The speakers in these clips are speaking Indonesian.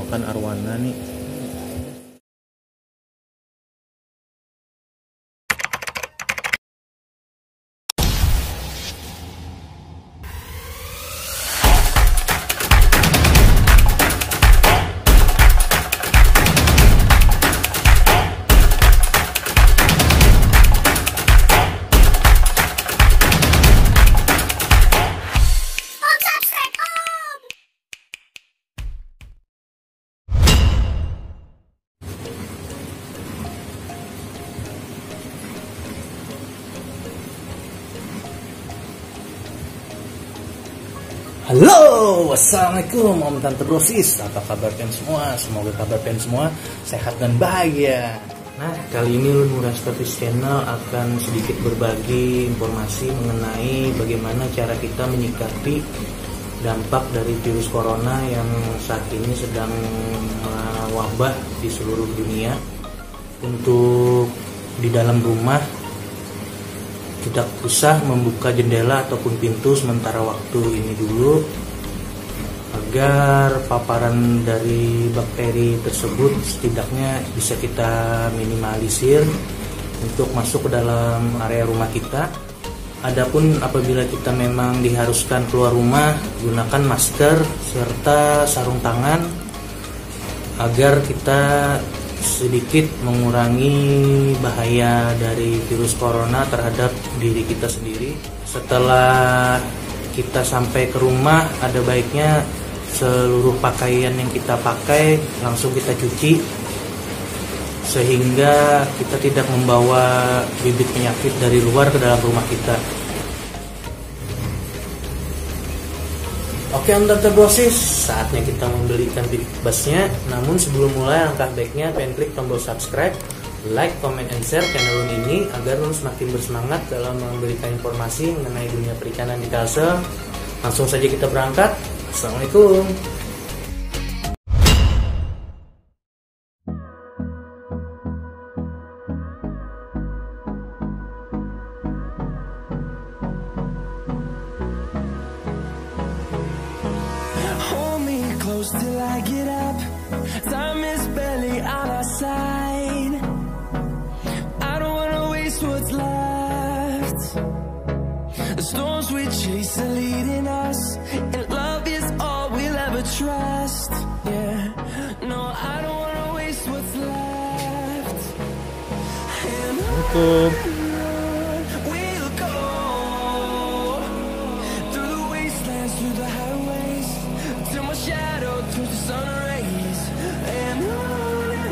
makan arwana nih. Halo, wassalamualaikum om tante brosis. Apa kabar pen semua? Semoga kabar pen semua sehat dan bahagia. Nah, kali ini Lumura Status Channel akan sedikit berbagi informasi mengenai bagaimana cara kita menyikapi dampak dari virus corona yang saat ini sedang mewabah di seluruh dunia. Untuk di dalam rumah tidak usah membuka jendela ataupun pintu sementara waktu ini dulu, agar paparan dari bakteri tersebut setidaknya bisa kita minimalisir untuk masuk ke dalam area rumah kita. Adapun apabila kita memang diharuskan keluar rumah, gunakan masker serta sarung tangan agar kita sedikit mengurangi bahaya dari virus corona terhadap diri kita sendiri. Setelah kita sampai ke rumah, ada baiknya seluruh pakaian yang kita pakai langsung kita cuci, sehingga kita tidak membawa bibit penyakit dari luar ke dalam rumah kita. Oke om tante brosis, saatnya kita membelikan bibit basnya. Namun sebelum mulai, langkah baiknya pengen klik tombol subscribe, like, comment, and share channel ini agar lu semakin bersemangat dalam memberikan informasi mengenai dunia perikanan di Kalsel. Langsung saja kita berangkat. Assalamualaikum. Till I get up, time is barely on our side. I don't wanna waste what's left. The storms we chase are leading us, and love is all we'll ever trust. Yeah, no, I don't wanna waste what's left. And on we'll go, through the wastelands, through the highways, till my shadow turns to sun rays. And on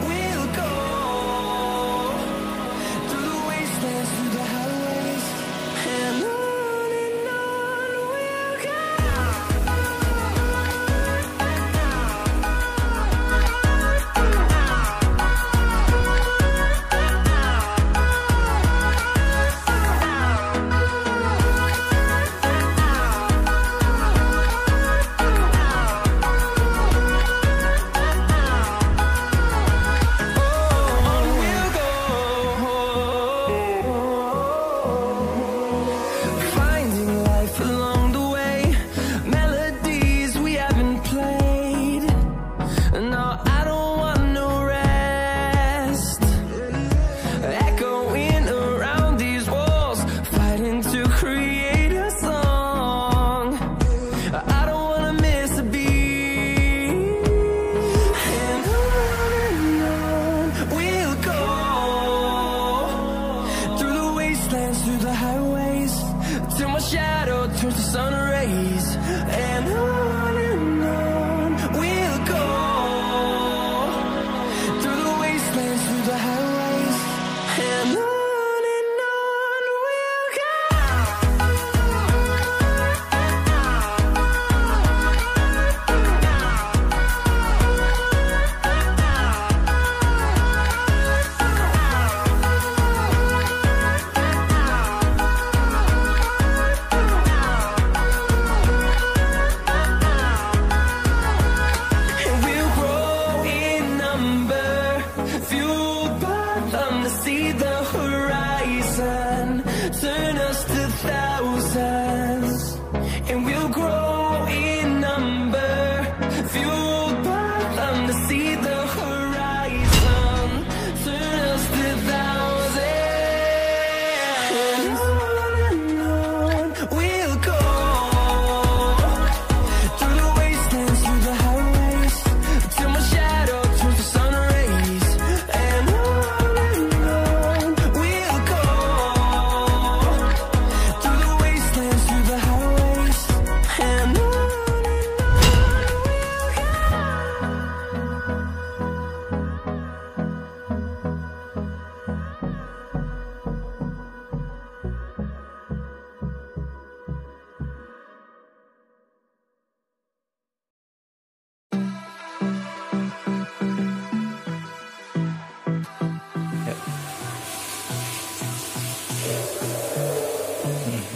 we'll go, through the wastelands, through the highways. And on we'll go.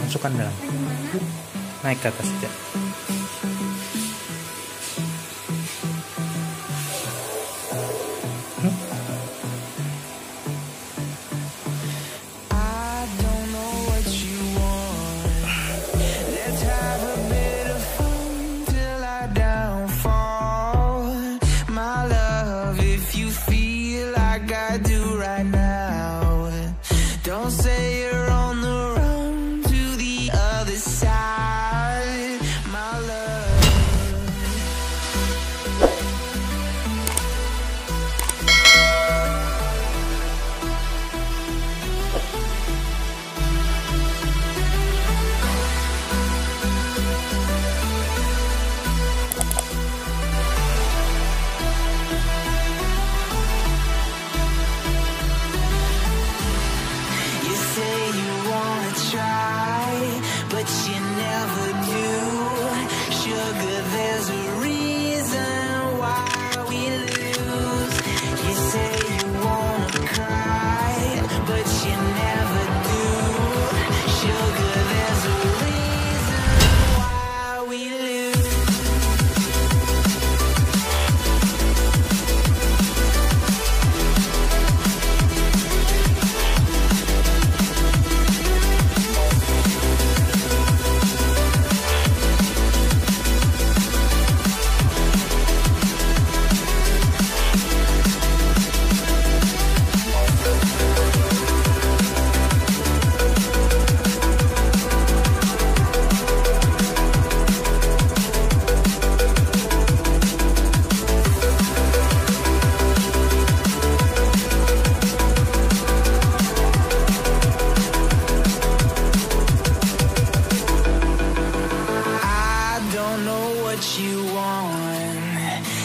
Masukkan dalam, naik ke atas saja.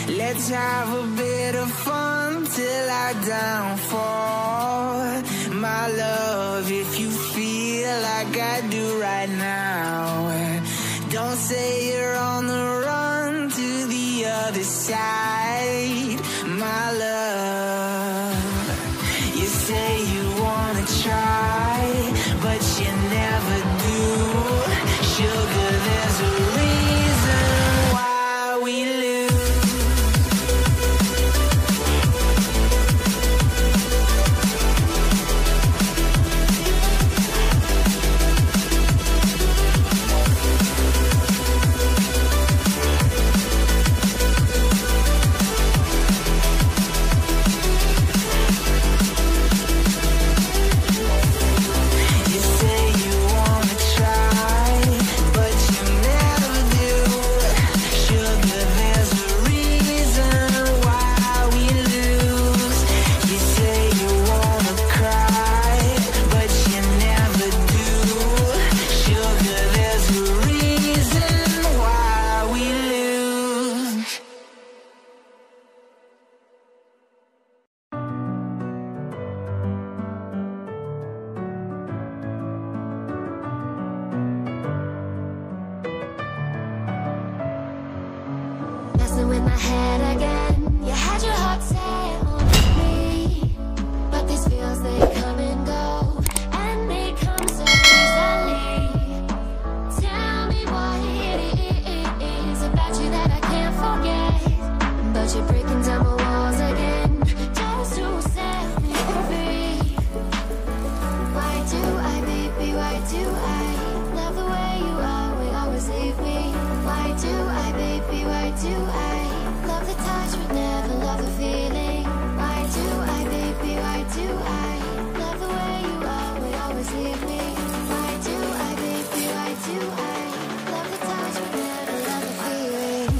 Let's have a bit of fun till I downfall. My love, if you feel like I do right now, don't say you're on the run to the other side. My love, you say you wanna try, but you never do. Sugar, there's a reason why we lose. In my head again, you had your heart set on me, but these feels, they come and go, and they come so easily. Tell me what it is about you that I can't forget, but you're breaking down my walls again, just to set me free. Why do I, baby, why do I love the way you always, always leave me? Why do I, baby, why do I love the touch but never love the feeling? Why do I, baby, why do I love the way you always, always leave me? Why do I, baby, why do I love the touch but never love the feeling?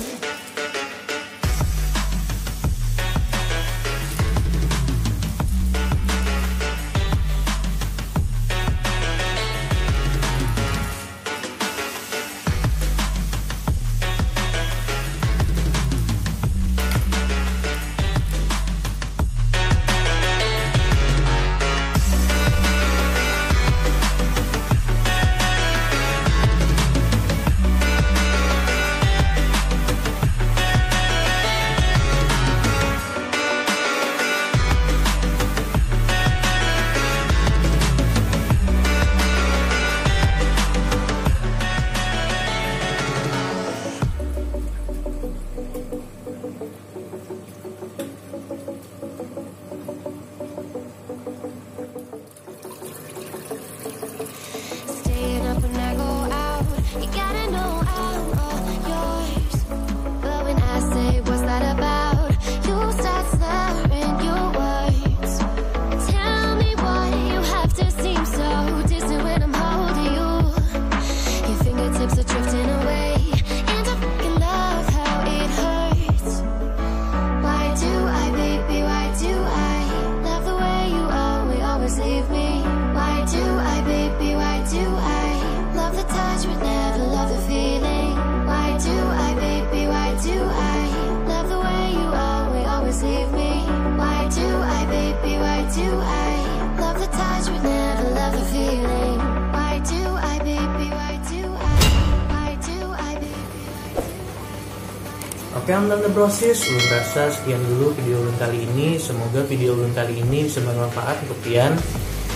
Oke, dalam the process, ulun rasa sekian dulu video ulun kali ini. Semoga video ulun kali ini bisa bermanfaat untuk pian.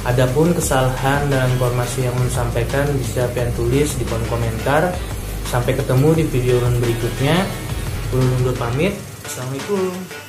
Adapun kesalahan dan informasi yang ulun sampaikan bisa pian tulis di kolom komentar. Sampai ketemu di video ulun berikutnya. Ulun undur pamit. Assalamualaikum.